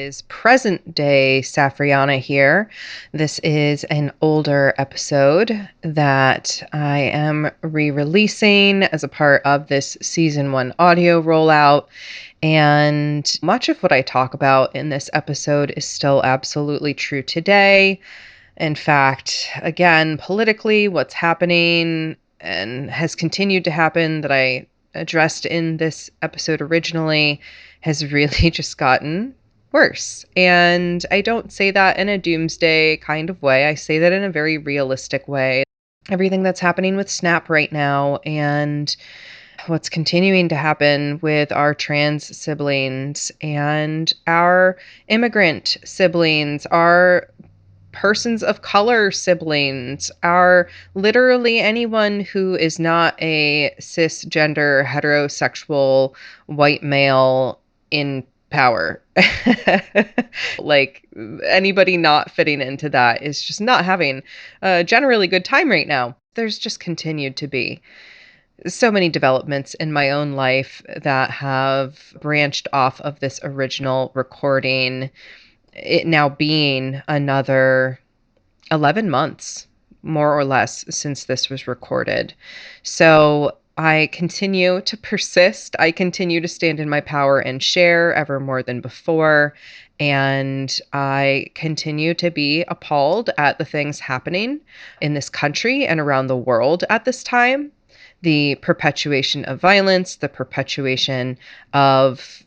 is present day Safrianna here. This is an older episode that I am re-releasing as a part of this season 1 audio rollout. And much of what I talk about in this episode is still absolutely true today. In fact, again, politically, what's happening and has continued to happen that I addressed in this episode originally has really just gotten worse. And I don't say that in a doomsday kind of way. I say that in a very realistic way. Everything that's happening with SNAP right now and what's continuing to happen with our trans siblings and our immigrant siblings, our persons of color siblings, are literally anyone who is not a cisgender heterosexual white male in power. Like anybody not fitting into that is just not having a generally good time right now. There's just continued to be so many developments in my own life that have branched off of this original recording, it now being another 11 months, more or less, since this was recorded. So I continue to persist. I continue to stand in my power and share ever more than before. And I continue to be appalled at the things happening in this country and around the world at this time. The perpetuation of violence, the perpetuation of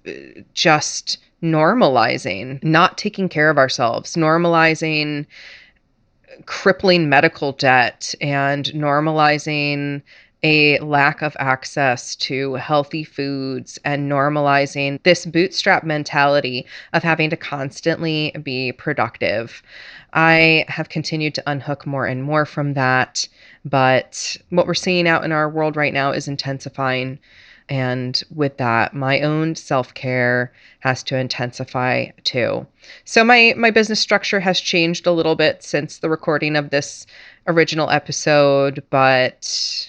just normalizing, not taking care of ourselves, normalizing crippling medical debt, and normalizing a lack of access to healthy foods, and normalizing this bootstrap mentality of having to constantly be productive. I have continued to unhook more and more from that, but what we're seeing out in our world right now is intensifying. And with that, my own self-care has to intensify too. So my business structure has changed a little bit since the recording of this original episode, but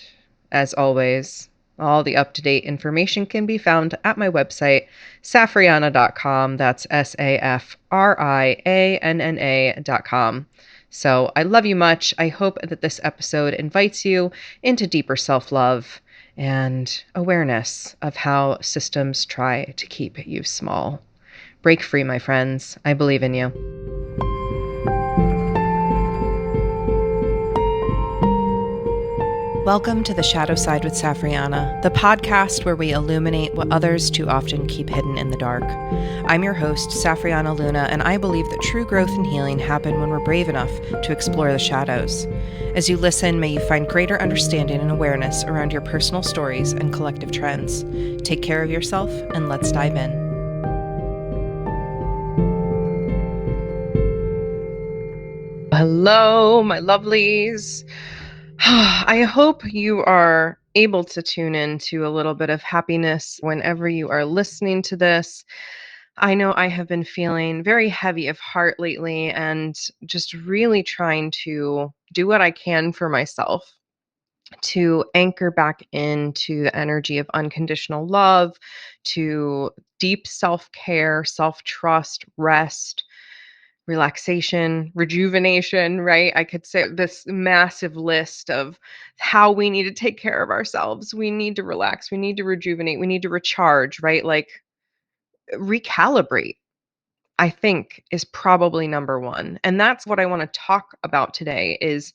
as always, all the up-to-date information can be found at my website, safrianna.com. That's SAFRIANNA.com. So I love you much. I hope that this episode invites you into deeper self-love and awareness of how systems try to keep you small. Break free, my friends. I believe in you. Welcome to The Shadow Side with Safrianna, the podcast where we illuminate what others too often keep hidden in the dark. I'm your host, Safrianna Luna, and I believe that true growth and healing happen when we're brave enough to explore the shadows. As you listen, may you find greater understanding and awareness around your personal stories and collective trends. Take care of yourself, and let's dive in. Hello, my lovelies. I hope you are able to tune in to a little bit of happiness whenever you are listening to this. I know I have been feeling very heavy of heart lately and just really trying to do what I can for myself to anchor back into the energy of unconditional love, to deep self-care, self-trust, rest, relaxation, rejuvenation, right? I could say this massive list of how we need to take care of ourselves. We need to relax, we need to rejuvenate, we need to recharge, right? Like recalibrate, I think, is probably number one. And that's what I want to talk about today is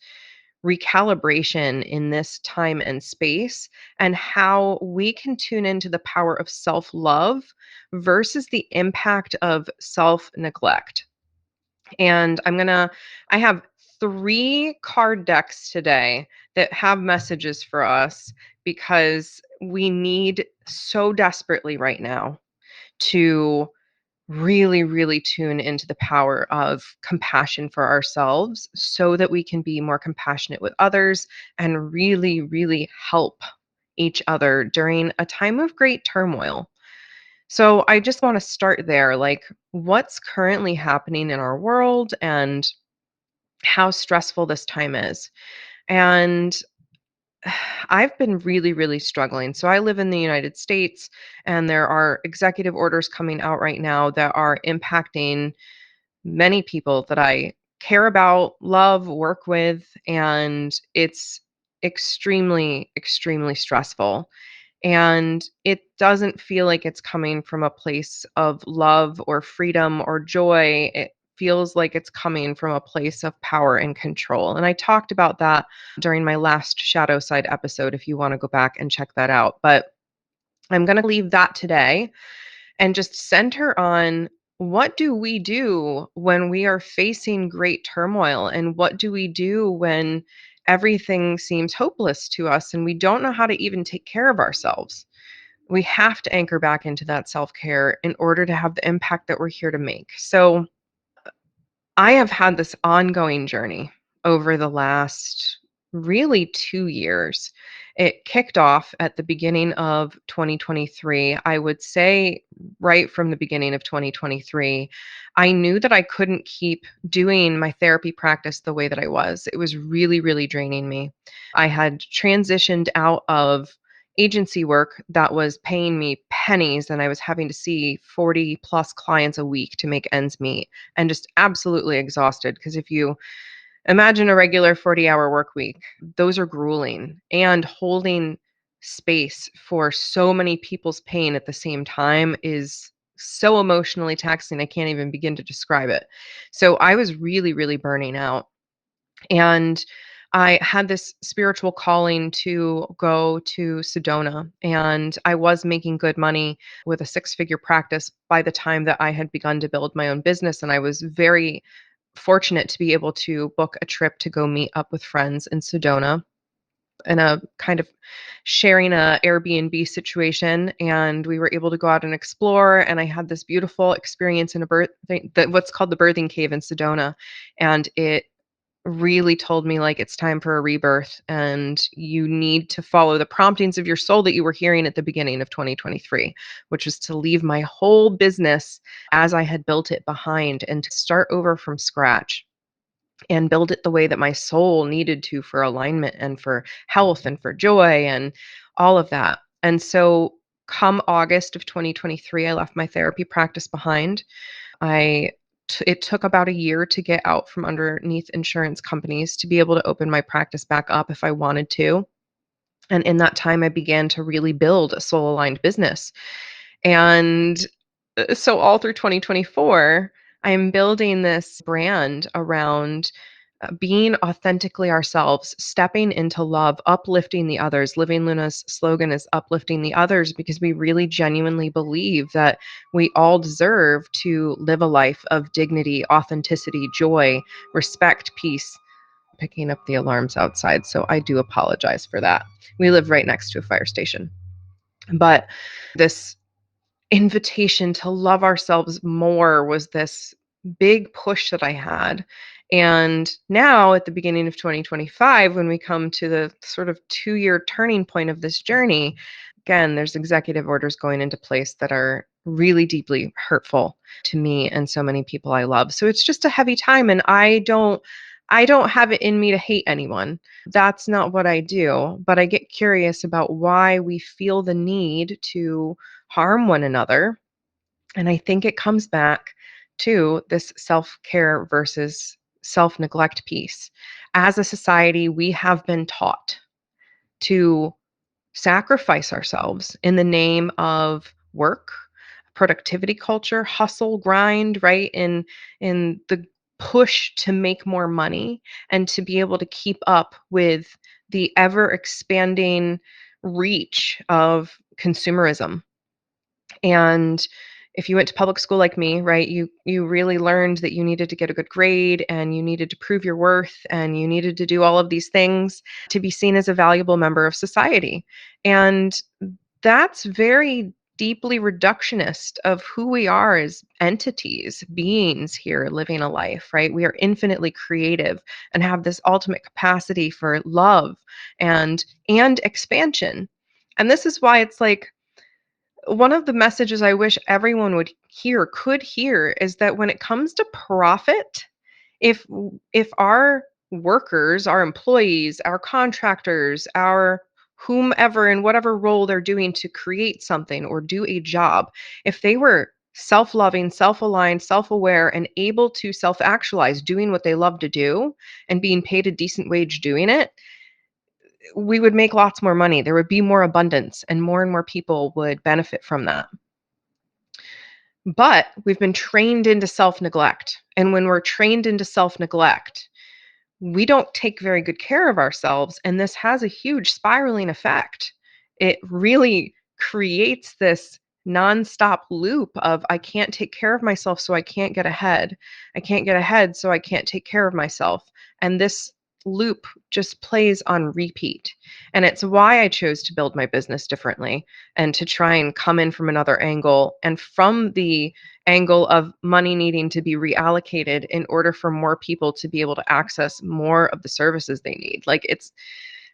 recalibration in this time and space, and how we can tune into the power of self-love versus the impact of self-neglect. And I have 3 card decks today that have messages for us because we need so desperately right now to really, really tune into the power of compassion for ourselves so that we can be more compassionate with others and really, really help each other during a time of great turmoil. So I just want to start there. Like, what's currently happening in our world and how stressful this time is. And I've been really, really struggling. So I live in the United States, and there are executive orders coming out right now that are impacting many people that I care about, love, work with, and it's extremely, extremely stressful. And it doesn't feel like it's coming from a place of love or freedom or joy. It feels like it's coming from a place of power and control. And I talked about that during my last Shadow Side episode, if you want to go back and check that out. But I'm going to leave that today and just center on what do we do when we are facing great turmoil, and what do we do when everything seems hopeless to us and we don't know how to even take care of ourselves. We have to anchor back into that self-care in order to have the impact that we're here to make. So I have had this ongoing journey over the last really 2 years. It kicked off at the beginning of 2023. I would say right from the beginning of 2023, I knew that I couldn't keep doing my therapy practice the way that I was. It was really, really draining me. I had transitioned out of agency work that was paying me pennies, and I was having to see 40 plus clients a week to make ends meet, and just absolutely exhausted. Because if you imagine a regular 40-hour work week, those are grueling, and holding space for so many people's pain at the same time is so emotionally taxing. I can't even begin to describe it. So I was really, really burning out. And I had this spiritual calling to go to Sedona, and I was making good money with a six-figure practice by the time that I had begun to build my own business. And I was very fortunate to be able to book a trip to go meet up with friends in Sedona in a kind of sharing a Airbnb situation, and we were able to go out and explore. And I had this beautiful experience in a what's called the birthing cave in Sedona, and it really told me, like, it's time for a rebirth, and you need to follow the promptings of your soul that you were hearing at the beginning of 2023, which was to leave my whole business as I had built it behind and to start over from scratch and build it the way that my soul needed to for alignment and for health and for joy and all of that. And so come August of 2023, I left my therapy practice behind. It took about a year to get out from underneath insurance companies to be able to open my practice back up if I wanted to. And in that time, I began to really build a soul aligned business. And so all through 2024, I'm building this brand around being authentically ourselves, stepping into love, uplifting the others. Living Luna's slogan is uplifting the others, because we really genuinely believe that we all deserve to live a life of dignity, authenticity, joy, respect, peace. Picking up the alarms outside, so I do apologize for that. We live right next to a fire station. But this invitation to love ourselves more was this big push that I had. And now at the beginning of 2025, when we come to the sort of 2-year turning point of this journey, again, there's executive orders going into place that are really deeply hurtful to me and so many people I love. So it's just a heavy time, and I don't have it in me to hate anyone. That's not what I do, but I get curious about why we feel the need to harm one another. And I think it comes back to this self-care versus self-neglect piece. As a society, we have been taught to sacrifice ourselves in the name of work, productivity culture, hustle, grind, right? In the push to make more money and to be able to keep up with the ever expanding reach of consumerism. And if you went to public school like me, right, you really learned that you needed to get a good grade, and you needed to prove your worth, and you needed to do all of these things to be seen as a valuable member of society. And that's very deeply reductionist of who we are as entities, beings here living a life, right? We are infinitely creative and have this ultimate capacity for love and expansion. And this is why it's like, one of the messages I wish everyone could hear, is that when it comes to profit, if if our workers, our employees, our contractors, our whomever in whatever role they're doing to create something or do a job, if they were self loving, self aligned, self aware, and able to self actualize doing what they love to do and being paid a decent wage doing it, we would make lots more money. There would be more abundance, and more people would benefit from that. But we've been trained into self neglect. And when we're trained into self neglect, we don't take very good care of ourselves. And this has a huge spiraling effect. It really creates this nonstop loop of I can't take care of myself, so I can't get ahead. I can't get ahead, so I can't take care of myself. And this loop just plays on repeat. And it's why I chose to build my business differently and to try and come in from another angle, and from the angle of money needing to be reallocated in order for more people to be able to access more of the services they need. Like, it's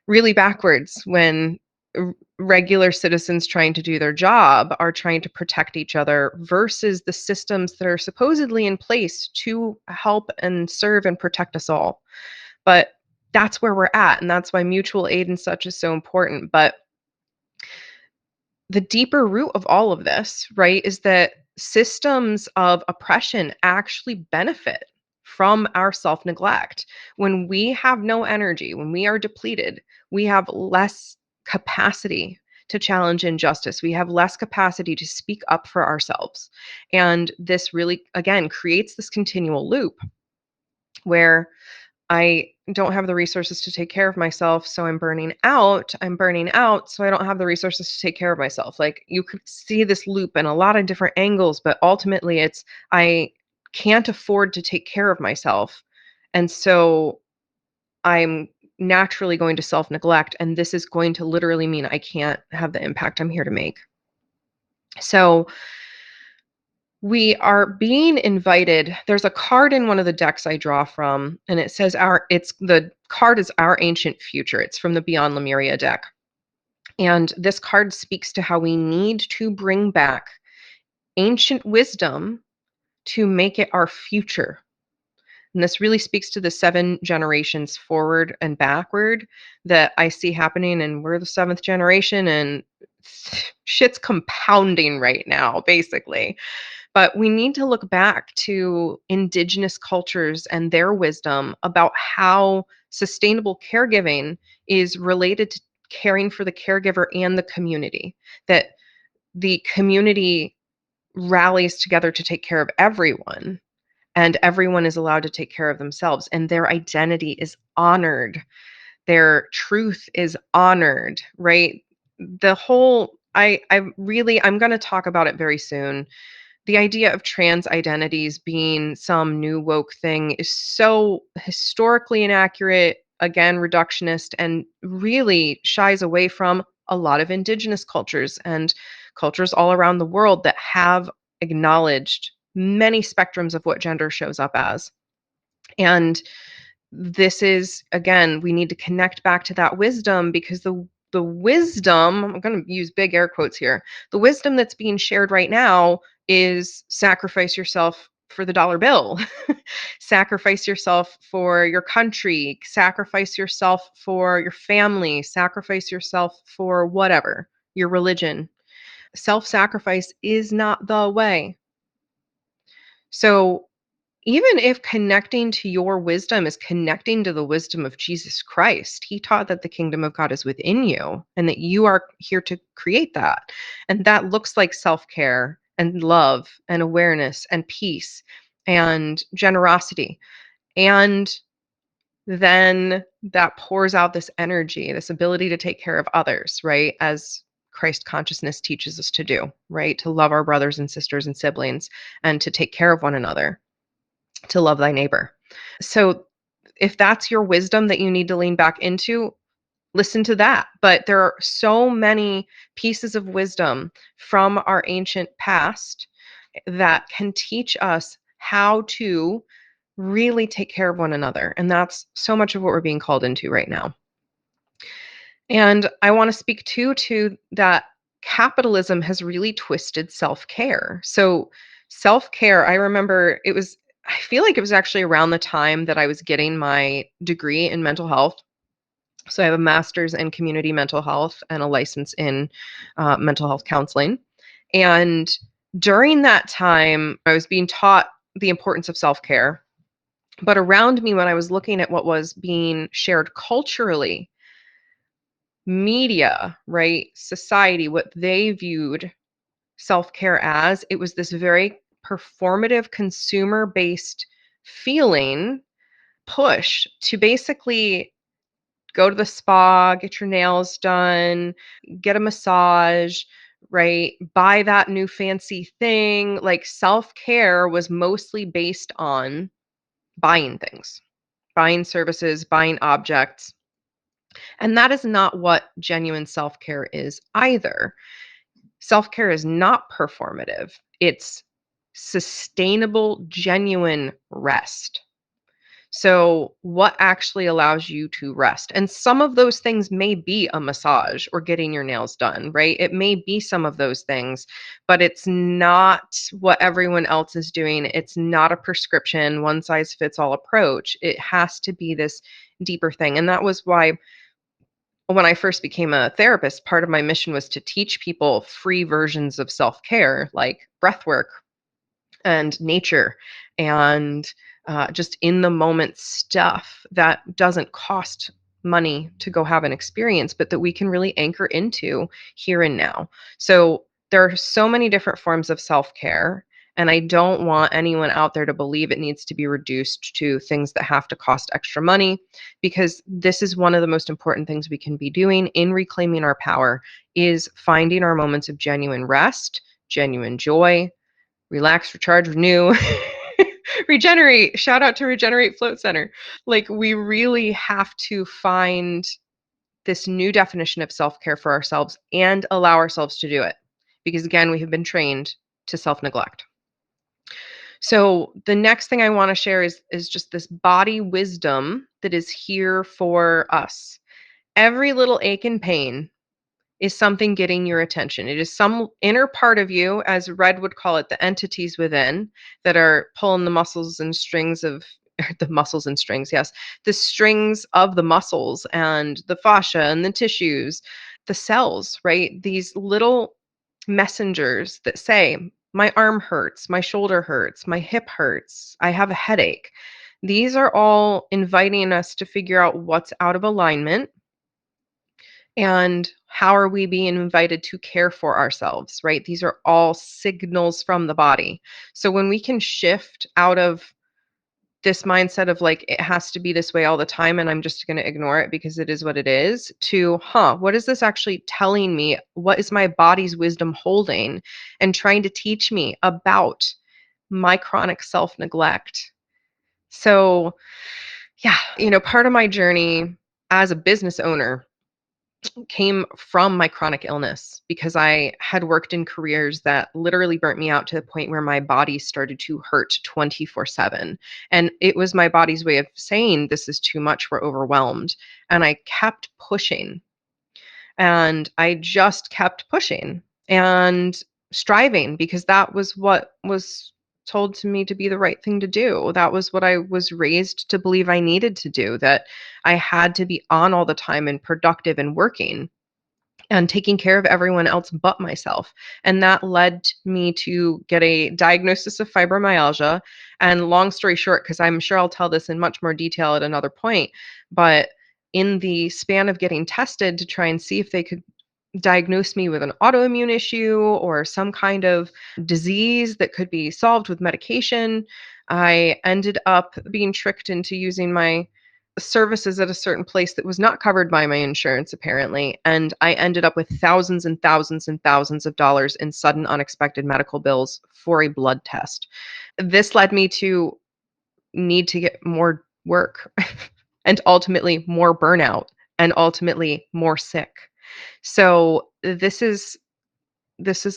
really backwards when regular citizens trying to do their job are trying to protect each other versus the systems that are supposedly in place to help and serve and protect us all. But that's where we're at, and that's why mutual aid and such is so important. But the deeper root of all of this, right, is that systems of oppression actually benefit from our self neglect. When we have no energy, when we are depleted, we have less capacity to challenge injustice. We have less capacity to speak up for ourselves. And this really, again, creates this continual loop where I don't have the resources to take care of myself, so I'm burning out. I'm burning out, so I don't have the resources to take care of myself. Like, you could see this loop in a lot of different angles, but ultimately it's I can't afford to take care of myself. And so I'm naturally going to self neglect, and this is going to literally mean I can't have the impact I'm here to make. So, we are being invited. There's a card in one of the decks I draw from, and it says it's the card is our ancient future. It's from the Beyond Lemuria deck. And this card speaks to how we need to bring back ancient wisdom to make it our future. And this really speaks to the 7 generations forward and backward that I see happening. And we're the 7th generation, and shit's compounding right now, basically. But we need to look back to indigenous cultures and their wisdom about how sustainable caregiving is related to caring for the caregiver and the community. That the community rallies together to take care of everyone, and everyone is allowed to take care of themselves, and their identity is honored. Their truth is honored, right? The whole I'm going to talk about it very soon. The idea of trans identities being some new woke thing is so historically inaccurate, again, reductionist, and really shies away from a lot of indigenous cultures and cultures all around the world that have acknowledged many spectrums of what gender shows up as. And this is, again, we need to connect back to that wisdom, because the wisdom, I'm going to use big air quotes here, the wisdom that's being shared right now is sacrifice yourself for the dollar bill. Sacrifice yourself for your country, sacrifice yourself for your family, sacrifice yourself for whatever, your religion. Self-sacrifice is not the way. So even if connecting to your wisdom is connecting to the wisdom of Jesus Christ, he taught that the kingdom of God is within you and that you are here to create that. And that looks like self care and love and awareness and peace and generosity. And then that pours out this energy, this ability to take care of others, right? As Christ consciousness teaches us to do, right? To love our brothers and sisters and siblings and to take care of one another, to love thy neighbor. So if that's your wisdom that you need to lean back into, listen to that. But there are so many pieces of wisdom from our ancient past that can teach us how to really take care of one another. And that's so much of what we're being called into right now. And I want to speak too to that capitalism has really twisted self-care. So self-care, I remember it was I feel like it was actually around the time that I was getting my degree in mental health. So I have a master's in community mental health and a license in mental health counseling. And during that time, I was being taught the importance of self care. But around me, when I was looking at what was being shared culturally, media, right, society, what they viewed self care as, it was this very performative, consumer based feeling push to basically go to the spa, get your nails done, get a massage, right? Buy that new fancy thing. Like self care was mostly based on buying things, buying services, buying objects. And that is not what genuine self care is either. Self care is not performative, it's sustainable, genuine rest. So, what actually allows you to rest? And some of those things may be a massage or getting your nails done, right? It may be some of those things, but it's not what everyone else is doing. It's not a prescription, one size fits all approach. It has to be this deeper thing. And that was why when I first became a therapist, part of my mission was to teach people free versions of self care, like breath work and nature and just in the moment stuff that doesn't cost money to go have an experience, but that we can really anchor into here and now. So there are so many different forms of self care. And I don't want anyone out there to believe it needs to be reduced to things that have to cost extra money, because this is one of the most important things we can be doing in reclaiming our power is finding our moments of genuine rest, genuine joy, relax, recharge, renew, regenerate. Shout out to Regenerate Float Center. Like, we really have to find this new definition of self care for ourselves and allow ourselves to do it. Because again, we have been trained to self neglect. So, the next thing I want to share is just this body wisdom that is here for us. Every little ache and pain is something getting your attention. It is some inner part of you, as Red would call it, the entities within that are pulling the muscles and strings of the muscles and strings, yes, the strings of the muscles and the fascia and the tissues, the cells, right? These little messengers that say, my arm hurts, my shoulder hurts, my hip hurts, I have a headache. These are all inviting us to figure out what's out of alignment and how are we being invited to care for ourselves, right? These are all signals from the body. So when we can shift out of this mindset of like, it has to be this way all the time and I'm just going to ignore it because it is what it is, to, what is this actually telling me? What is my body's wisdom holding and trying to teach me about my chronic self neglect? So, yeah, part of my journey as a business owner came from my chronic illness because I had worked in careers that literally burnt me out to the point where my body started to hurt 24/7. And it was my body's way of saying, this is too much, we're overwhelmed. And I kept pushing. And I just kept pushing and striving because that was what was told to me to be the right thing to do. That was what I was raised to believe I needed to do, that I had to be on all the time and productive and working and taking care of everyone else but myself. And that led me to get a diagnosis of fibromyalgia. And long story short, because I'm sure I'll tell this in much more detail at another point, but in the span of getting tested to try and see if they could diagnose me with an autoimmune issue or some kind of disease that could be solved with medication, I ended up being tricked into using my services at a certain place that was not covered by my insurance, apparently. And I ended up with thousands and thousands and thousands of dollars in sudden, unexpected medical bills for a blood test. This led me to need to get more work and ultimately more burnout and ultimately more sick. So this is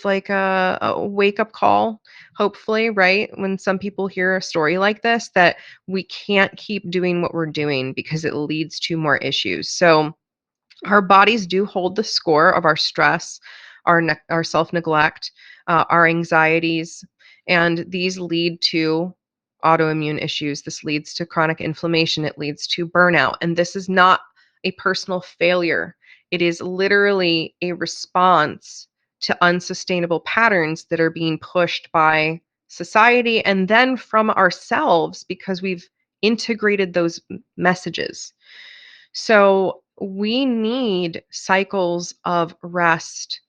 like a wake up call, hopefully, right? When some people hear a story like this, that we can't keep doing what we're doing because it leads to more issues. So our bodies do hold the score of our stress, our self neglect, our anxieties, and these lead to autoimmune issues. This leads to chronic inflammation. It leads to burnout. And this is not a personal failure. It is literally a response to unsustainable patterns that are being pushed by society and then from ourselves because we've integrated those messages. So we need cycles of rest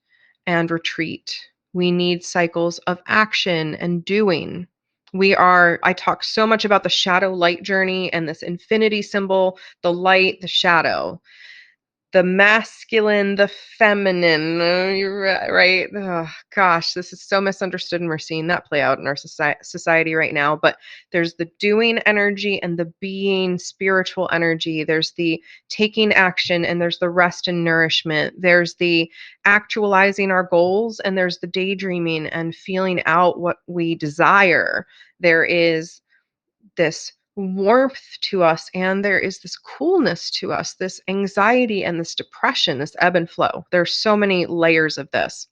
and retreat. We need cycles of action and doing. I talk so much about the shadow light journey and this infinity symbol, the light, the shadow, the masculine, the feminine. You're right. Oh, gosh, this is so misunderstood, and we're seeing that play out in our society right now. But there's the doing energy and the being spiritual energy. There's the taking action, and there's the rest and nourishment. There's the actualizing our goals, and there's the daydreaming and feeling out what we desire. There is this warmth to us and there is this coolness to us, this anxiety and this depression, this ebb and flow. There's so many layers of this.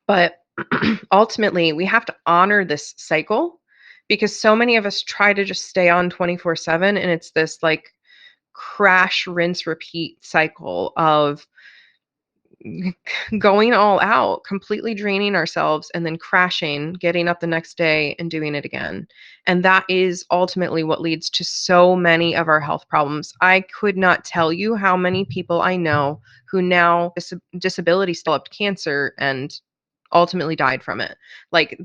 But ultimately, we have to honor this cycle because so many of us try to just stay on 24/7 and it's this like crash, rinse, repeat cycle of going all out, completely draining ourselves and then crashing, getting up the next day and doing it again. And that is ultimately what leads to so many of our health problems. I could not tell you how many people I know who now disability developed cancer and ultimately died from it. Like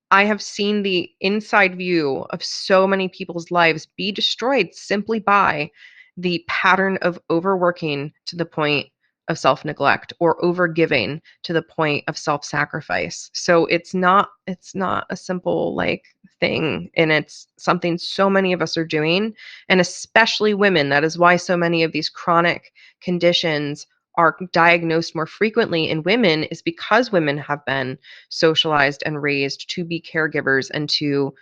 I have seen the inside view of so many people's lives be destroyed simply by the pattern of overworking to the point of self-neglect or overgiving to the point of self-sacrifice. So it's not a simple like thing, and it's something so many of us are doing, and especially women. That is why so many of these chronic conditions are diagnosed more frequently in women, is because women have been socialized and raised to be caregivers and to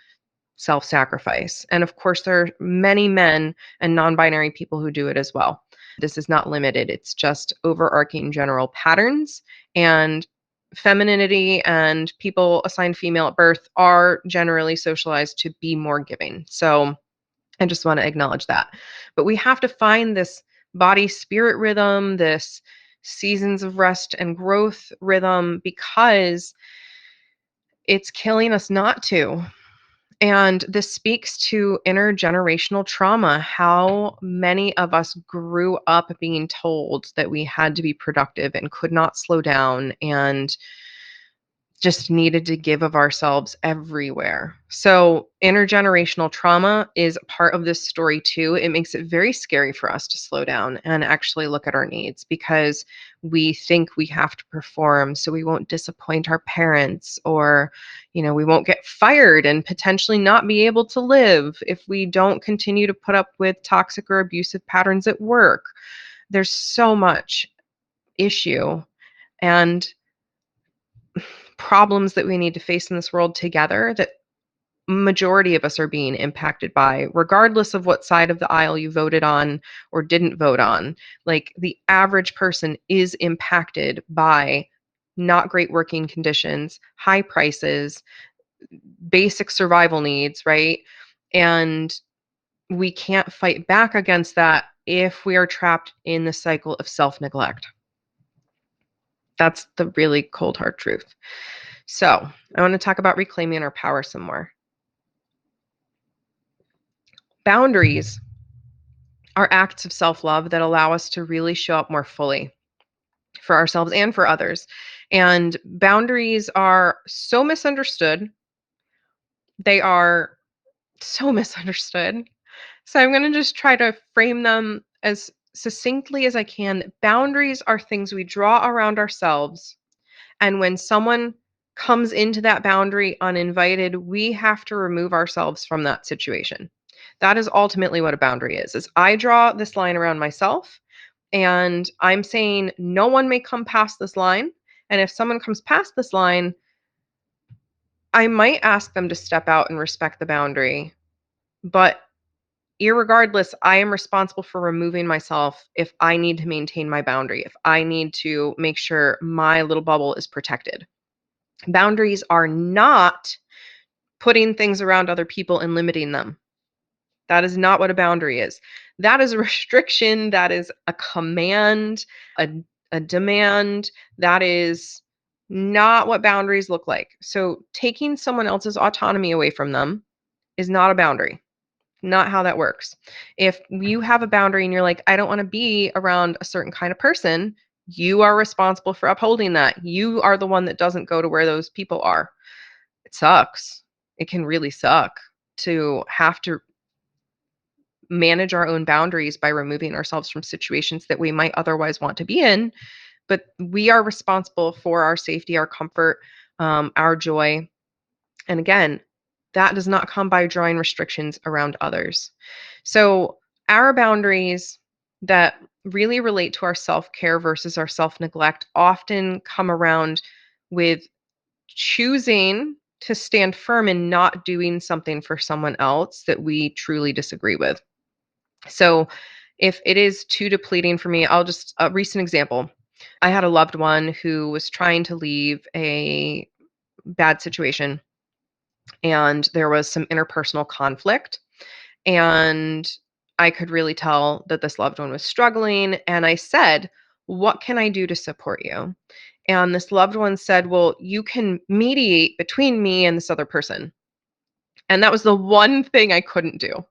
self-sacrifice. And of course, there are many men and non-binary people who do it as well. This is not limited. It's just overarching general patterns, and femininity and people assigned female at birth are generally socialized to be more giving. So I just want to acknowledge that. But we have to find this body spirit rhythm, this seasons of rest and growth rhythm, because it's killing us not to. And this speaks to intergenerational trauma, how many of us grew up being told that we had to be productive and could not slow down and just needed to give of ourselves everywhere. So, intergenerational trauma is part of this story too. It makes it very scary for us to slow down and actually look at our needs because we think we have to perform so we won't disappoint our parents, or we won't get fired and potentially not be able to live if we don't continue to put up with toxic or abusive patterns at work. There's so much issue and problems that we need to face in this world together that majority of us are being impacted by, regardless of what side of the aisle you voted on or didn't vote on. Like the average person is impacted by not great working conditions, high prices, basic survival needs, right? And we can't fight back against that if we are trapped in the cycle of self-neglect. That's the really cold hard truth. So, I want to talk about reclaiming our power some more. Boundaries are acts of self-love that allow us to really show up more fully for ourselves and for others. And boundaries are so misunderstood. They are so misunderstood. So I'm going to just try to frame them as succinctly as I can. Boundaries are things we draw around ourselves. And when someone comes into that boundary uninvited, we have to remove ourselves from that situation. That is ultimately what a boundary is I draw this line around myself and I'm saying no one may come past this line. And if someone comes past this line, I might ask them to step out and respect the boundary. But irregardless, I am responsible for removing myself if I need to maintain my boundary, if I need to make sure my little bubble is protected. Boundaries are not putting things around other people and limiting them. That is not what a boundary is. That is a restriction, that is a command, a a demand. That is not what boundaries look like. So taking someone else's autonomy away from them is not a boundary. Not how that works. If you have a boundary and you're like, I don't want to be around a certain kind of person, you are responsible for upholding that. You are the one that doesn't go to where those people are. It sucks. It can really suck to have to manage our own boundaries by removing ourselves from situations that we might otherwise want to be in. But we are responsible for our safety, our comfort, our joy. And again, that does not come by drawing restrictions around others. So, our boundaries that really relate to our self care versus our self neglect often come around with choosing to stand firm in not doing something for someone else that we truly disagree with. So, if it is too depleting for me, I'll just a recent example. I had a loved one who was trying to leave a bad situation, and there was some interpersonal conflict, and I could really tell that this loved one was struggling, and I said, "What can I do to support you?" And this loved one said, "Well, you can mediate between me and this other person." And that was the one thing I couldn't do.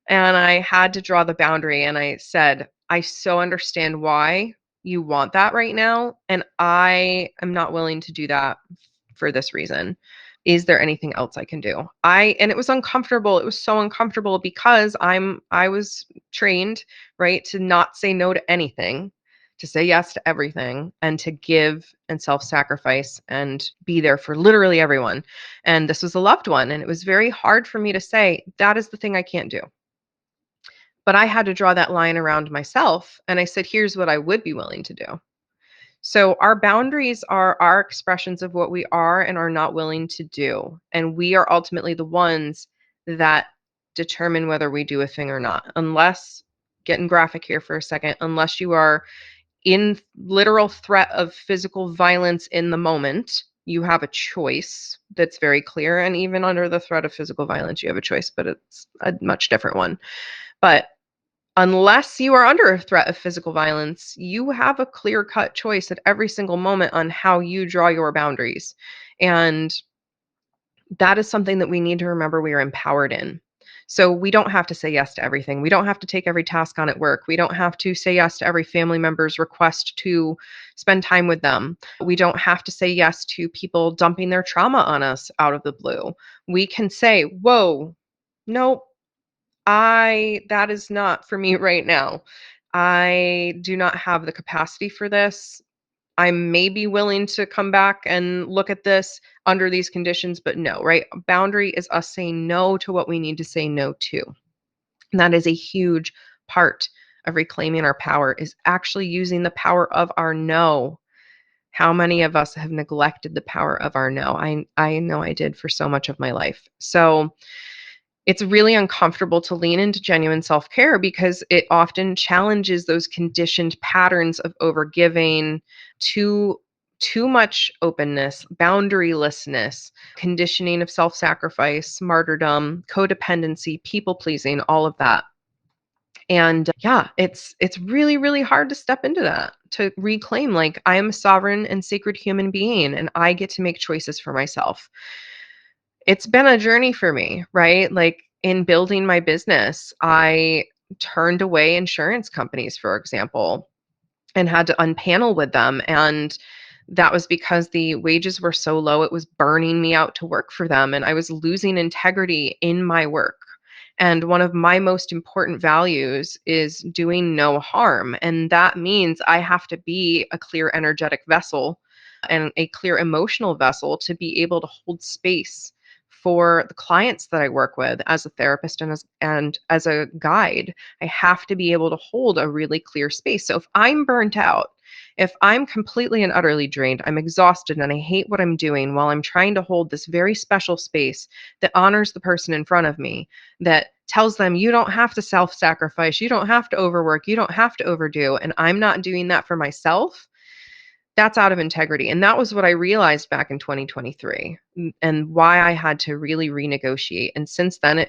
And I had to draw the boundary, and I said, "I so understand why you want that right now, and I am not willing to do that for this reason. Is there anything else I can do?" And it was uncomfortable. It was so uncomfortable because I was trained, right, to not say no to anything, to say yes to everything, and to give and self-sacrifice and be there for literally everyone. And this was a loved one, and it was very hard for me to say, that is the thing I can't do. But I had to draw that line around myself, and I said, "Here's what I would be willing to do." So our boundaries are our expressions of what we are and are not willing to do, and we are ultimately the ones that determine whether we do a thing or not. Unless, getting graphic here for a second, unless you are in literal threat of physical violence in the moment, you have a choice that's very clear, and even under the threat of physical violence, you have a choice, but it's a much different one. But unless you are under a threat of physical violence, you have a clear-cut choice at every single moment on how you draw your boundaries. And that is something that we need to remember we are empowered in. So we don't have to say yes to everything. We don't have to take every task on at work. We don't have to say yes to every family member's request to spend time with them. We don't have to say yes to people dumping their trauma on us out of the blue. We can say, "Whoa, no, that is not for me right now. I do not have the capacity for this. I may be willing to come back and look at this under these conditions, but no," right? Boundary is us saying no to what we need to say no to. And that is a huge part of reclaiming our power, is actually using the power of our no. How many of us have neglected the power of our no? I know I did for so much of my life. So it's really uncomfortable to lean into genuine self-care because it often challenges those conditioned patterns of overgiving, too much openness, boundarylessness, conditioning of self-sacrifice, martyrdom, codependency, people-pleasing, all of that. And yeah, it's really, really hard to step into that, to reclaim, like, I am a sovereign and sacred human being, and I get to make choices for myself. It's been a journey for me, right? Like, in building my business, I turned away insurance companies, for example, and had to unpanel with them. And that was because the wages were so low, it was burning me out to work for them. And I was losing integrity in my work. And one of my most important values is doing no harm. And that means I have to be a clear energetic vessel and a clear emotional vessel to be able to hold space for the clients that I work with as a therapist and as a guide. I have to be able to hold a really clear space. So if I'm burnt out, if I'm completely and utterly drained, I'm exhausted, and I hate what I'm doing while I'm trying to hold this very special space that honors the person in front of me, that tells them you don't have to self-sacrifice, you don't have to overwork, you don't have to overdo, and I'm not doing that for myself, That's out of integrity. And that was what I realized back in 2023 and why I had to really renegotiate. And since then,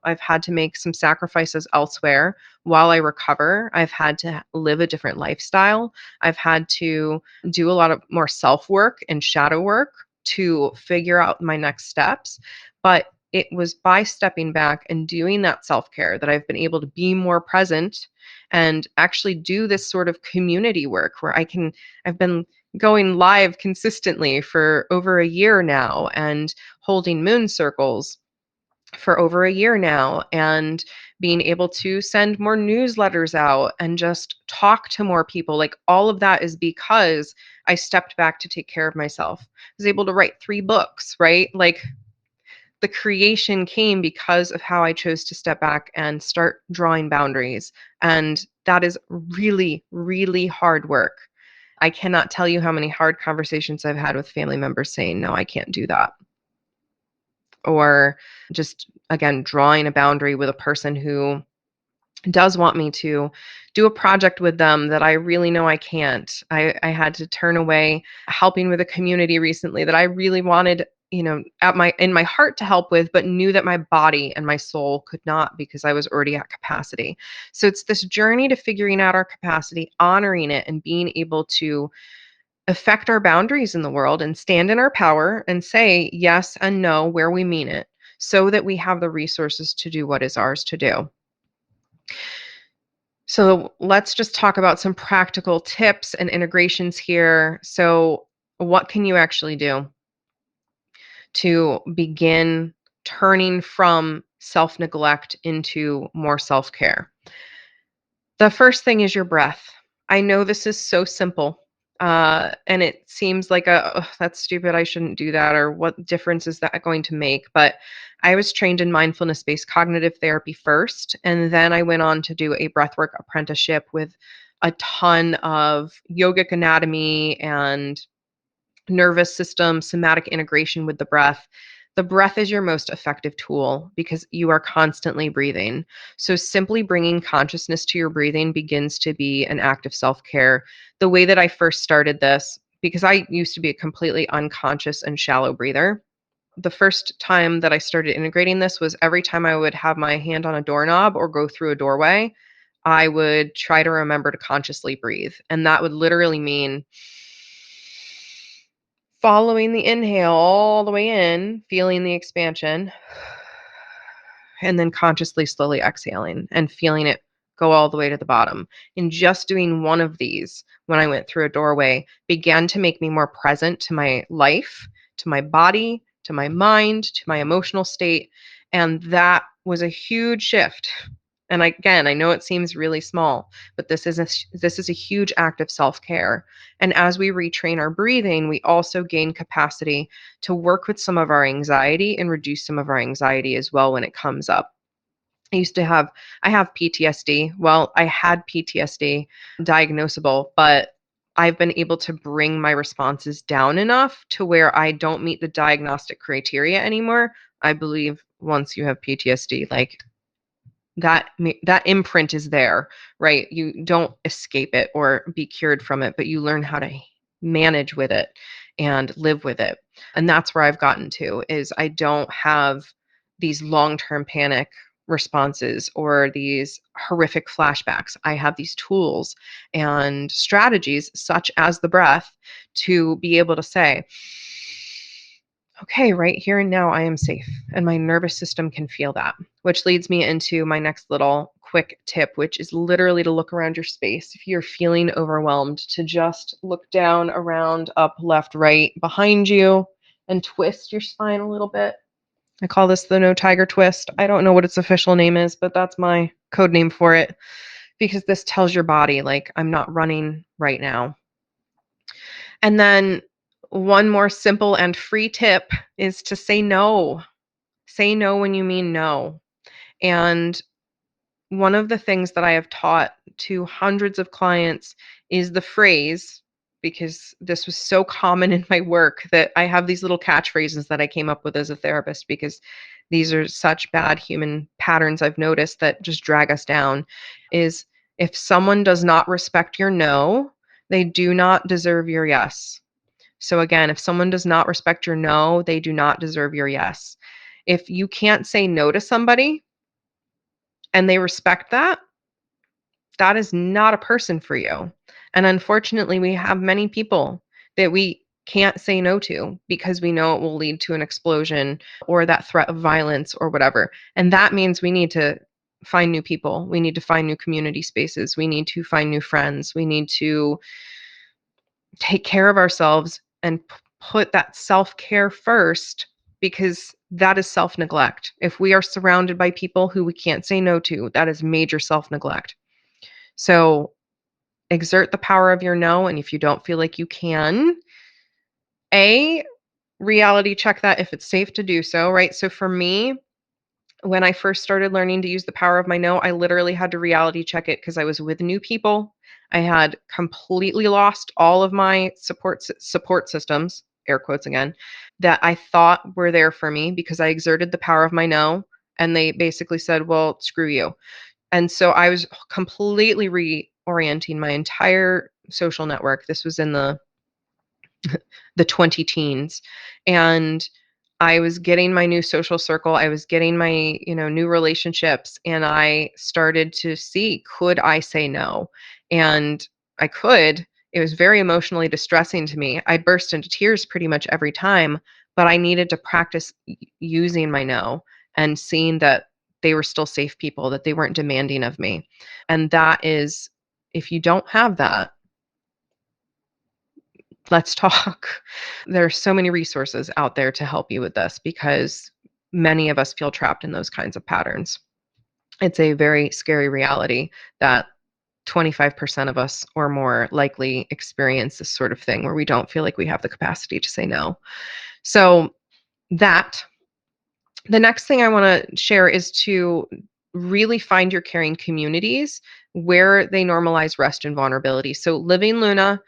I've had to make some sacrifices elsewhere while I recover. I've had to live a different lifestyle. I've had to do a lot of more self work and shadow work to figure out my next steps. But it was by stepping back and doing that self care that I've been able to be more present and actually do this sort of community work where I've been going live consistently for over a year now and holding moon circles for over a year now and being able to send more newsletters out and just talk to more people. Like all of that is because I stepped back to take care of myself. I was able to write 3 books, right? Like the creation came because of how I chose to step back and start drawing boundaries. And that is really, really hard work. I cannot tell you how many hard conversations I've had with family members saying, no, I can't do that. Or just, again, drawing a boundary with a person who does want me to do a project with them that I really know I can't. I had to turn away helping with a community recently that I really wanted, in my heart to help with, but knew that my body and my soul could not because I was already at capacity. So it's this journey to figuring out our capacity, honoring it, and being able to affect our boundaries in the world and stand in our power and say yes and no where we mean it so that we have the resources to do what is ours to do. So let's just talk about some practical tips and integrations here. So, what can you actually do to begin turning from self neglect into more self care? The first thing is your breath. I know this is so simple. And it seems like "Ugh, that's stupid. I shouldn't do that. Or what difference is that going to make?" But I was trained in mindfulness based cognitive therapy first. And then I went on to do a breathwork apprenticeship with a ton of yogic anatomy and nervous system, somatic integration with the breath. The breath is your most effective tool because you are constantly breathing. So, simply bringing consciousness to your breathing begins to be an act of self care. The way that I first started this, because I used to be a completely unconscious and shallow breather. The first time that I started integrating this was every time I would have my hand on a doorknob or go through a doorway, I would try to remember to consciously breathe. And that would literally mean following the inhale all the way in, feeling the expansion, and then consciously slowly exhaling and feeling it go all the way to the bottom. And just doing one of these when I went through a doorway began to make me more present to my life, to my body, to my mind, to my emotional state. And that was a huge shift. And again, I know it seems really small, but this is a huge act of self-care. And as we retrain our breathing, we also gain capacity to work with some of our anxiety and reduce some of our anxiety as well when it comes up. I have PTSD. Well, I had PTSD diagnosable, but I've been able to bring my responses down enough to where I don't meet the diagnostic criteria anymore. I believe once you have PTSD, like that imprint is there, right? You don't escape it or be cured from it, but you learn how to manage with it and live with it. And that's where I've gotten to is I don't have these long-term panic responses or these horrific flashbacks. I have these tools and strategies such as the breath to be able to say, okay, right here and now, I am safe. And my nervous system can feel that, which leads me into my next little quick tip, which is literally to look around your space. If you're feeling overwhelmed, to just look down, around, up, left, right, behind you, and twist your spine a little bit. I call this the no tiger twist. I don't know what its official name is, but that's my code name for it because this tells your body, like, I'm not running right now. And then one more simple and free tip is to say no. Say no when you mean no. And one of the things that I have taught to hundreds of clients is the phrase, because this was so common in my work that I have these little catchphrases that I came up with as a therapist because these are such bad human patterns I've noticed that just drag us down. Is if someone does not respect your no, They do not deserve your yes. So again, if someone does not respect your no, they do not deserve your yes. If you can't say no to somebody and they respect that, that is not a person for you. And unfortunately, we have many people that we can't say no to because we know it will lead to an explosion or that threat of violence or whatever. And that means we need to find new people. We need to find new community spaces. We need to find new friends. We need to take care of ourselves and put that self-care first because that is self-neglect. If we are surrounded by people who we can't say no to, that is major self-neglect. So exert the power of your no. And if you don't feel like you can, A, reality check that if it's safe to do so, right? So for me, when I first started learning to use the power of my no, I literally had to reality check it because I was with new people. I had completely lost all of my support systems, air quotes again, that I thought were there for me because I exerted the power of my no. And they basically said, well, screw you. And so I was completely reorienting my entire social network. This was in the 20 teens. And I was getting my new social circle. I was getting my, new relationships. And I started to see, could I say no? And I could. It was very emotionally distressing to me. I burst into tears pretty much every time, but I needed to practice using my no and seeing that they were still safe people, that they weren't demanding of me. And that is, if you don't have that, let's talk. There's so many resources out there to help you with this because many of us feel trapped in those kinds of patterns. It's a very scary reality that 25% of us or more likely experience this sort of thing where we don't feel like we have the capacity to say no. So, that the next thing I want to share is to really find your caring communities where they normalize rest and vulnerability. So, Living Luna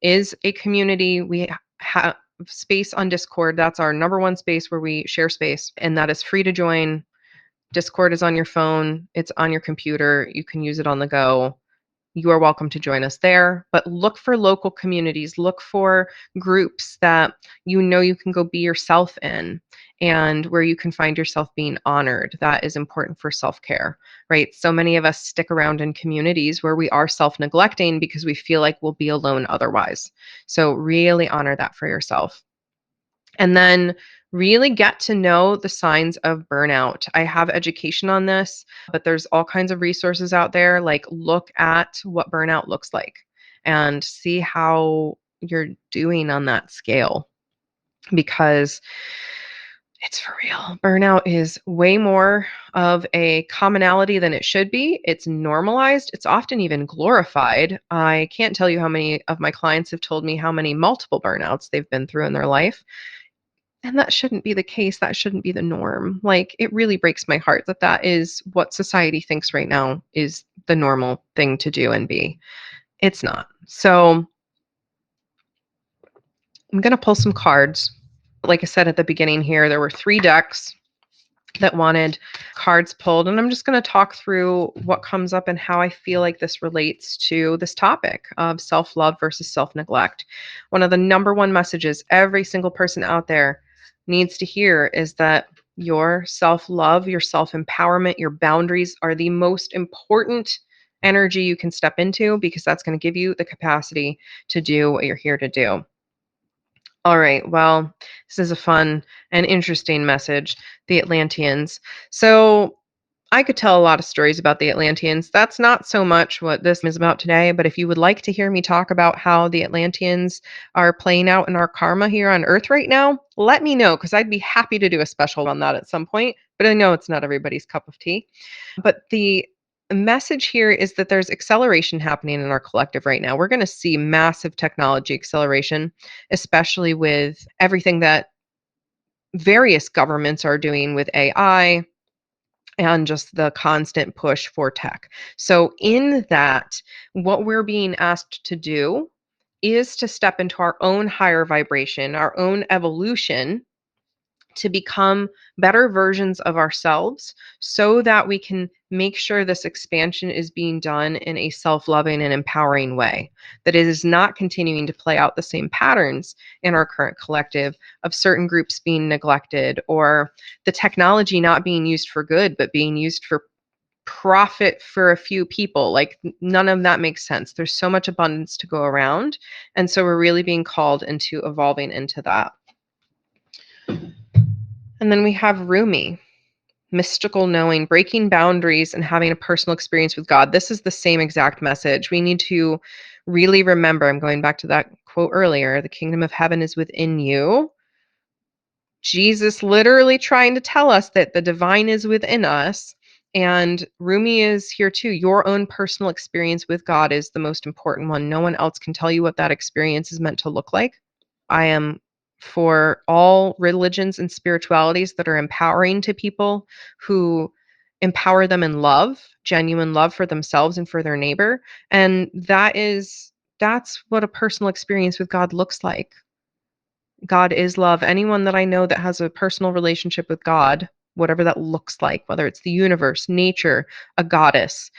is a community. We have space on Discord. That's our number one space where we share space, and that is free to join. Discord is on your phone, it's on your computer. You can use it on the go. You are welcome to join us there, but look for local communities, look for groups that you can go be yourself in and where you can find yourself being honored. That is important for self-care, right? So many of us stick around in communities where we are self-neglecting because we feel like we'll be alone otherwise. So really honor that for yourself. And then really get to know the signs of burnout. I have education on this, but there's all kinds of resources out there. Like, look at what burnout looks like and see how you're doing on that scale because it's for real. Burnout is way more of a commonality than it should be. It's normalized. It's often even glorified. I can't tell you how many of my clients have told me how many multiple burnouts they've been through in their life. And that shouldn't be the case. That shouldn't be the norm. Like, it really breaks my heart that that is what society thinks right now is the normal thing to do and be. It's not. So I'm going to pull some cards. Like I said at the beginning here, there were 3 decks that wanted cards pulled. And I'm just going to talk through what comes up and how I feel like this relates to this topic of self-love versus self-neglect. One of the number one messages every single person out there needs to hear is that your self-love, your self-empowerment, your boundaries are the most important energy you can step into because that's going to give you the capacity to do what you're here to do. All right. Well, this is a fun and interesting message. The Atlanteans. So I could tell a lot of stories about the Atlanteans. That's not so much what this is about today. But if you would like to hear me talk about how the Atlanteans are playing out in our karma here on Earth right now, let me know because I'd be happy to do a special on that at some point. But I know it's not everybody's cup of tea. But the message here is that there's acceleration happening in our collective right now. We're going to see massive technology acceleration, especially with everything that various governments are doing with AI and just the constant push for tech. So, in that, what we're being asked to do is to step into our own higher vibration, our own evolution to become better versions of ourselves so that we can make sure this expansion is being done in a self-loving and empowering way, that it is not continuing to play out the same patterns in our current collective of certain groups being neglected, or the technology not being used for good, but being used for profit for a few people. Like, none of that makes sense. There's so much abundance to go around. And so we're really being called into evolving into that. And then we have Rumi, mystical knowing, breaking boundaries, and having a personal experience with God. This is the same exact message. We need to really remember, I'm going back to that quote earlier, the kingdom of heaven is within you. Jesus literally trying to tell us that the divine is within us. And Rumi is here too. Your own personal experience with God is the most important one. No one else can tell you what that experience is meant to look like. I am for all religions and spiritualities that are empowering to people, who empower them in love, genuine love for themselves and for their neighbor. And that's what a personal experience with God looks like. God is love. Anyone that I know that has a personal relationship with God, whatever that looks like, whether it's the universe, nature, a goddess,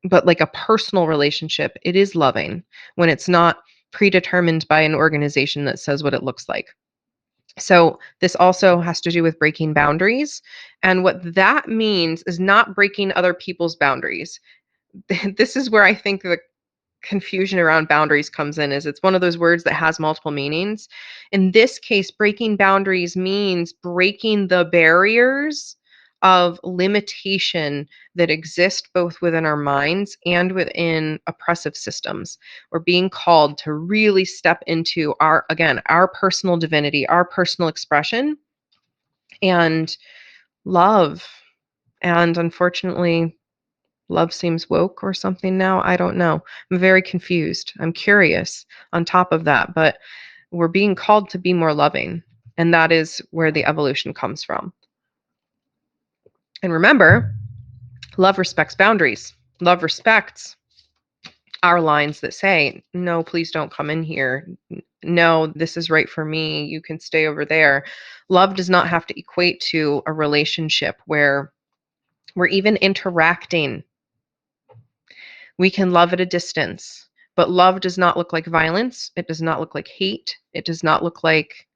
but like a personal relationship, it is loving when it's not predetermined by an organization that says what it looks like. So this also has to do with breaking boundaries. And what that means is not breaking other people's boundaries. This is where I think the confusion around boundaries comes in, is it's one of those words that has multiple meanings. In this case, breaking boundaries means breaking the barriers of limitation that exist both within our minds and within oppressive systems. We're being called to really step into our, again, our personal divinity, our personal expression, and love. And unfortunately, love seems woke or something now. I don't know. I'm very confused. I'm curious on top of that, but we're being called to be more loving. And that is where the evolution comes from. And remember, love respects boundaries. Love respects our lines that say, no, please don't come in here. No, this is right for me. You can stay over there. Love does not have to equate to a relationship where we're even interacting. We can love at a distance, but love does not look like violence. It does not look like hate. It does not look like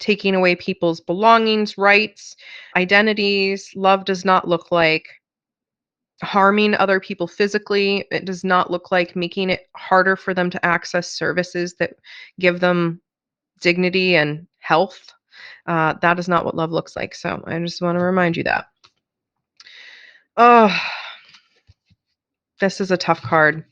taking away people's belongings, rights, identities. Love does not look like harming other people physically. It does not look like making it harder for them to access services that give them dignity and health. That is not what love looks like. So I just want to remind you that. Oh, this is a tough card.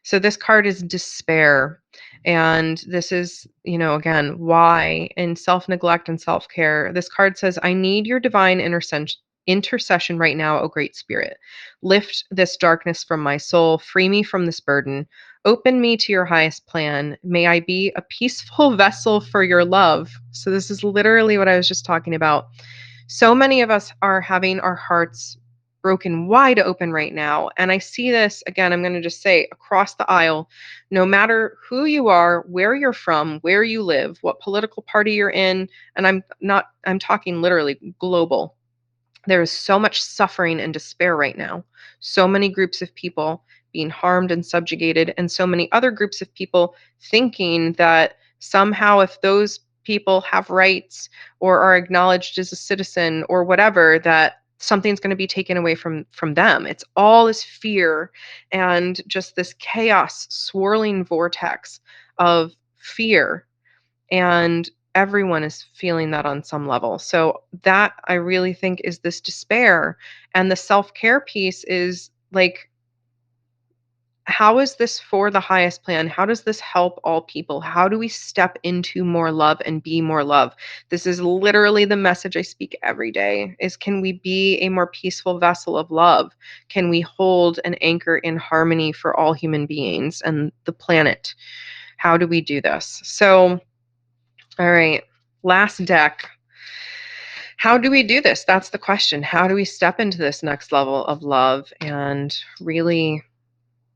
So this card is despair. And this is, again, why in self-neglect and self-care, this card says, I need your divine intercession right now, O Great Spirit. Lift this darkness from my soul. Free me from this burden. Open me to your highest plan. May I be a peaceful vessel for your love. So this is literally what I was just talking about. So many of us are having our hearts broken wide open right now. And I see this, again, I'm going to just say, across the aisle, no matter who you are, where you're from, where you live, what political party you're in, and I'm talking literally global. There is so much suffering and despair right now. So many groups of people being harmed and subjugated, and so many other groups of people thinking that somehow if those people have rights or are acknowledged as a citizen or whatever, that something's going to be taken away from them. It's all this fear and just this chaos swirling vortex of fear, and everyone is feeling that on some level. So that, I really think, is this despair. And the self-care piece is like, how is this for the highest plan? How does this help all people? How do we step into more love and be more love? This is literally the message I speak every day, is, can we be a more peaceful vessel of love? Can we hold an anchor in harmony for all human beings and the planet? How do we do this? So, all right, last deck. How do we do this? That's the question. How do we step into this next level of love and really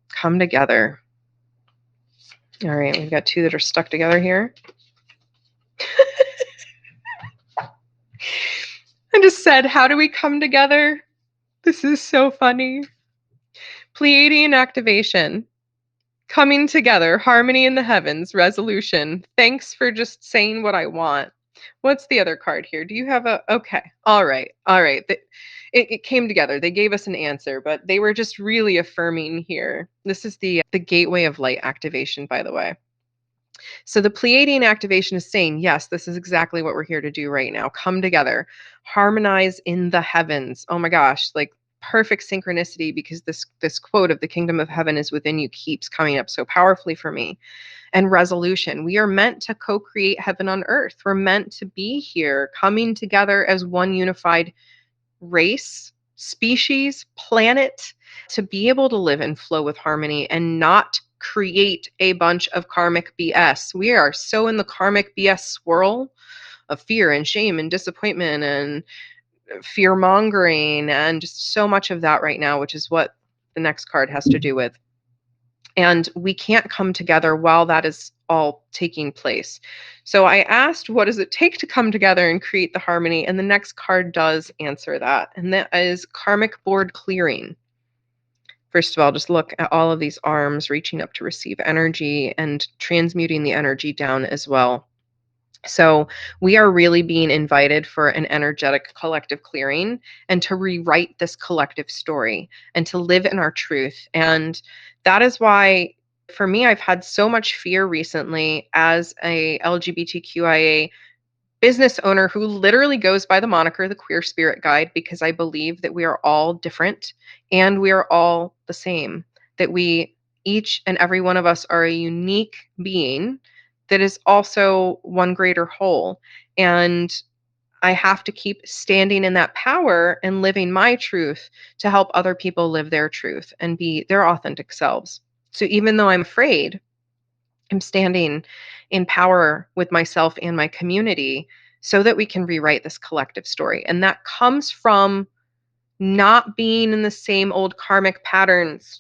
come together? All right, we've got two that are stuck together here. I just said, how do we come together? This is so funny. Pleiadian activation. Coming together, harmony in the heavens, resolution. Thanks for just saying what I want. What's the other card here? Do you have a okay. All right. All right. It came together. They gave us an answer, but they were just really affirming here. This is the gateway of light activation, by the way. So the Pleiadian activation is saying, yes, this is exactly what we're here to do right now. Come together, harmonize in the heavens. Oh my gosh, like perfect synchronicity because this quote of the kingdom of heaven is within you keeps coming up so powerfully for me. And resolution. We are meant to co-create heaven on earth. We're meant to be here coming together as one unified race, species, planet, to be able to live and flow with harmony and not create a bunch of karmic BS. We are so in the karmic BS swirl of fear and shame and disappointment and fear mongering and just so much of that right now, which is what the next card has to do with. And we can't come together while that is all taking place. So I asked, what does it take to come together and create the harmony? And the next card does answer that. And that is karmic board clearing. First of all, just look at all of these arms reaching up to receive energy and transmuting the energy down as well. So we are really being invited for an energetic collective clearing and to rewrite this collective story and to live in our truth. And that is why, for me, I've had so much fear recently as a LGBTQIA business owner who literally goes by the moniker the Queer Spirit Guide, because I believe that we are all different and we are all the same, that we each and every one of us are a unique being that is also one greater whole. And I have to keep standing in that power and living my truth to help other people live their truth and be their authentic selves. So even though I'm afraid, I'm standing in power with myself and my community so that we can rewrite this collective story. And that comes from not being in the same old karmic patterns.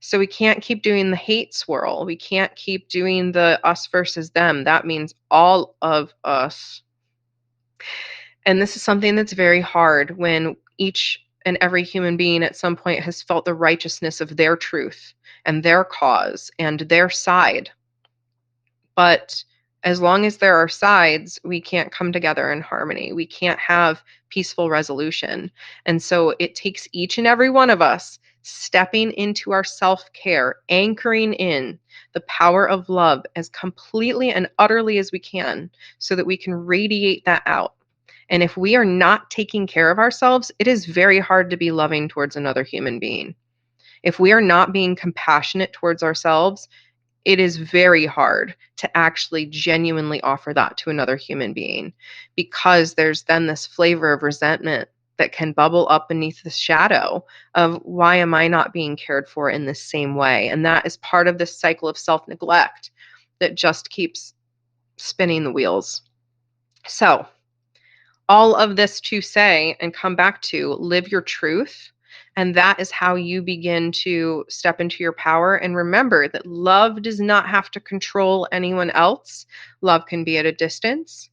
So we can't keep doing the hate swirl. We can't keep doing the us versus them. That means all of us. And this is something that's very hard when each and every human being at some point has felt the righteousness of their truth and their cause and their side. But as long as there are sides, we can't come together in harmony. We can't have peaceful resolution. And so it takes each and every one of us stepping into our self-care, anchoring in the power of love as completely and utterly as we can so that we can radiate that out. And if we are not taking care of ourselves, it is very hard to be loving towards another human being. If we are not being compassionate towards ourselves, it is very hard to actually genuinely offer that to another human being, because there's then this flavor of resentment that can bubble up beneath the shadow of, why am I not being cared for in this same way? And that is part of this cycle of self-neglect that just keeps spinning the wheels. So all of this to say and come back to live your truth. And that is how you begin to step into your power. And remember that love does not have to control anyone else. Love can be at a distance.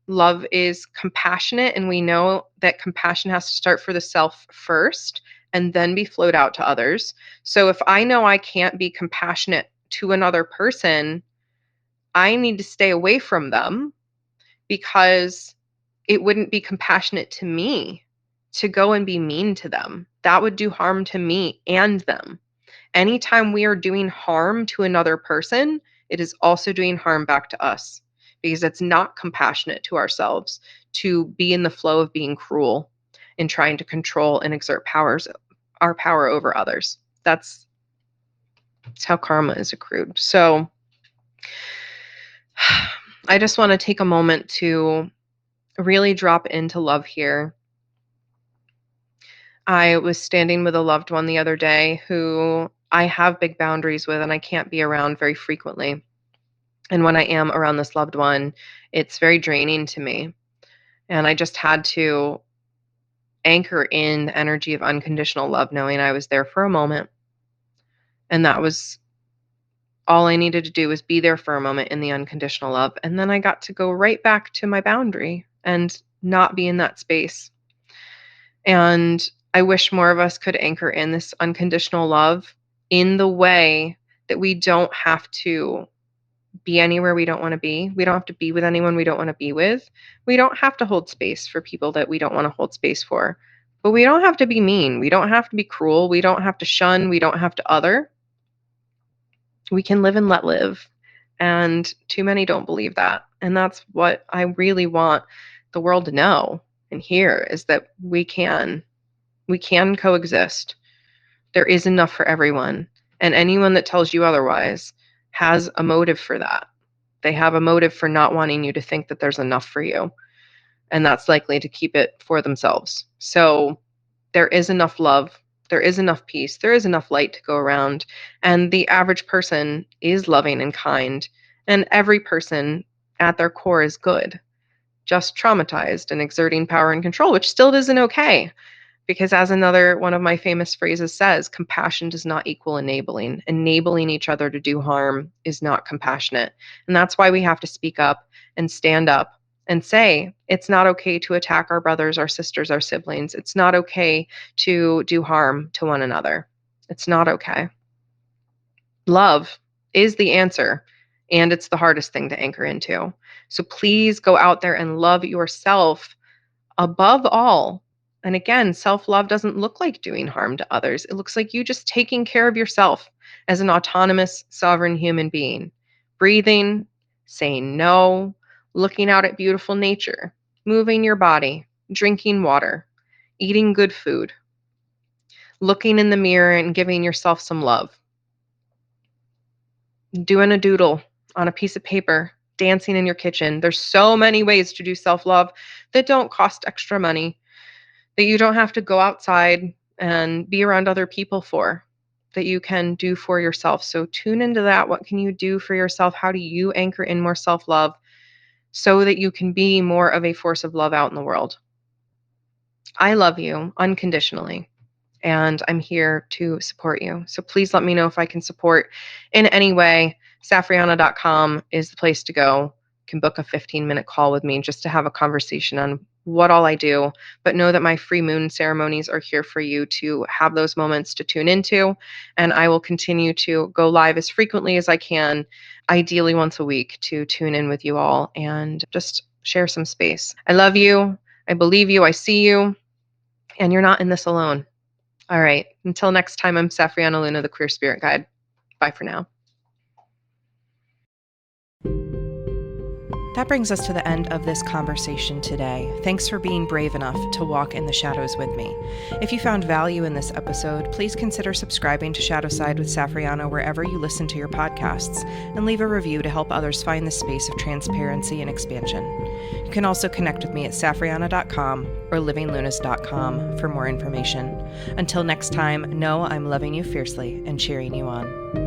Love is compassionate. And we know that compassion has to start for the self first and then be flowed out to others. So if I know I can't be compassionate to another person, I need to stay away from them, because it wouldn't be compassionate to me to go and be mean to them. That would do harm to me and them. Anytime we are doing harm to another person, it is also doing harm back to us, because it's not compassionate to ourselves to be in the flow of being cruel and trying to control and exert our power over others. That's how karma is accrued. So I just want to take a moment to really drop into love here. I was standing with a loved one the other day who I have big boundaries with and I can't be around very frequently. And when I am around this loved one, it's very draining to me. And I just had to anchor in the energy of unconditional love, knowing I was there for a moment. And that was all I needed to do, was be there for a moment in the unconditional love. And then I got to go right back to my boundary and not be in that space. And I wish more of us could anchor in this unconditional love in the way that we don't have to be anywhere we don't want to be. We don't have to be with anyone we don't want to be with. We don't have to hold space for people that we don't want to hold space for. But we don't have to be mean. We don't have to be cruel. We don't have to shun. We don't have to other. We can live and let live. And too many don't believe that. And that's what I really want the world to know and hear, is that we can coexist. There is enough for everyone. And anyone that tells you otherwise has a motive for that. They have a motive for not wanting you to think that there's enough for you. And that's likely to keep it for themselves. So there is enough love. There is enough peace. There is enough light to go around. And the average person is loving and kind. And every person at their core is good, just traumatized and exerting power and control, which still isn't okay. Because as another one of my famous phrases says, compassion does not equal enabling. Enabling each other to do harm is not compassionate. And that's why we have to speak up and stand up and say, it's not okay to attack our brothers, our sisters, our siblings. It's not okay to do harm to one another. It's not okay. Love is the answer, and it's the hardest thing to anchor into. So please go out there and love yourself above all. And again, self-love doesn't look like doing harm to others. It looks like you just taking care of yourself as an autonomous, sovereign human being. Breathing, saying no, looking out at beautiful nature, moving your body, drinking water, eating good food, looking in the mirror and giving yourself some love, doing a doodle on a piece of paper, dancing in your kitchen. There's so many ways to do self-love that don't cost extra money, that you don't have to go outside and be around other people for, that you can do for yourself. So tune into that. What can you do for yourself? How do you anchor in more self-love so that you can be more of a force of love out in the world? I love you unconditionally, and I'm here to support you. So please let me know if I can support in any way. Safrianna.com is the place to go. You can book a 15-minute call with me just to have a conversation on what all I do. But know that my free moon ceremonies are here for you to have those moments to tune into. And I will continue to go live as frequently as I can, ideally once a week, to tune in with you all and just share some space. I love you. I believe you. I see you. And you're not in this alone. All right. Until next time, I'm Safrianna Luna, the Queer Spirit Guide. Bye for now. That brings us to the end of this conversation today. Thanks for being brave enough to walk in the shadows with me. If you found value in this episode, please consider subscribing to Shadowside with Safrianna wherever you listen to your podcasts, and leave a review to help others find the space of transparency and expansion. You can also connect with me at safrianna.com or livinglunas.com for more information. Until next time, know I'm loving you fiercely and cheering you on.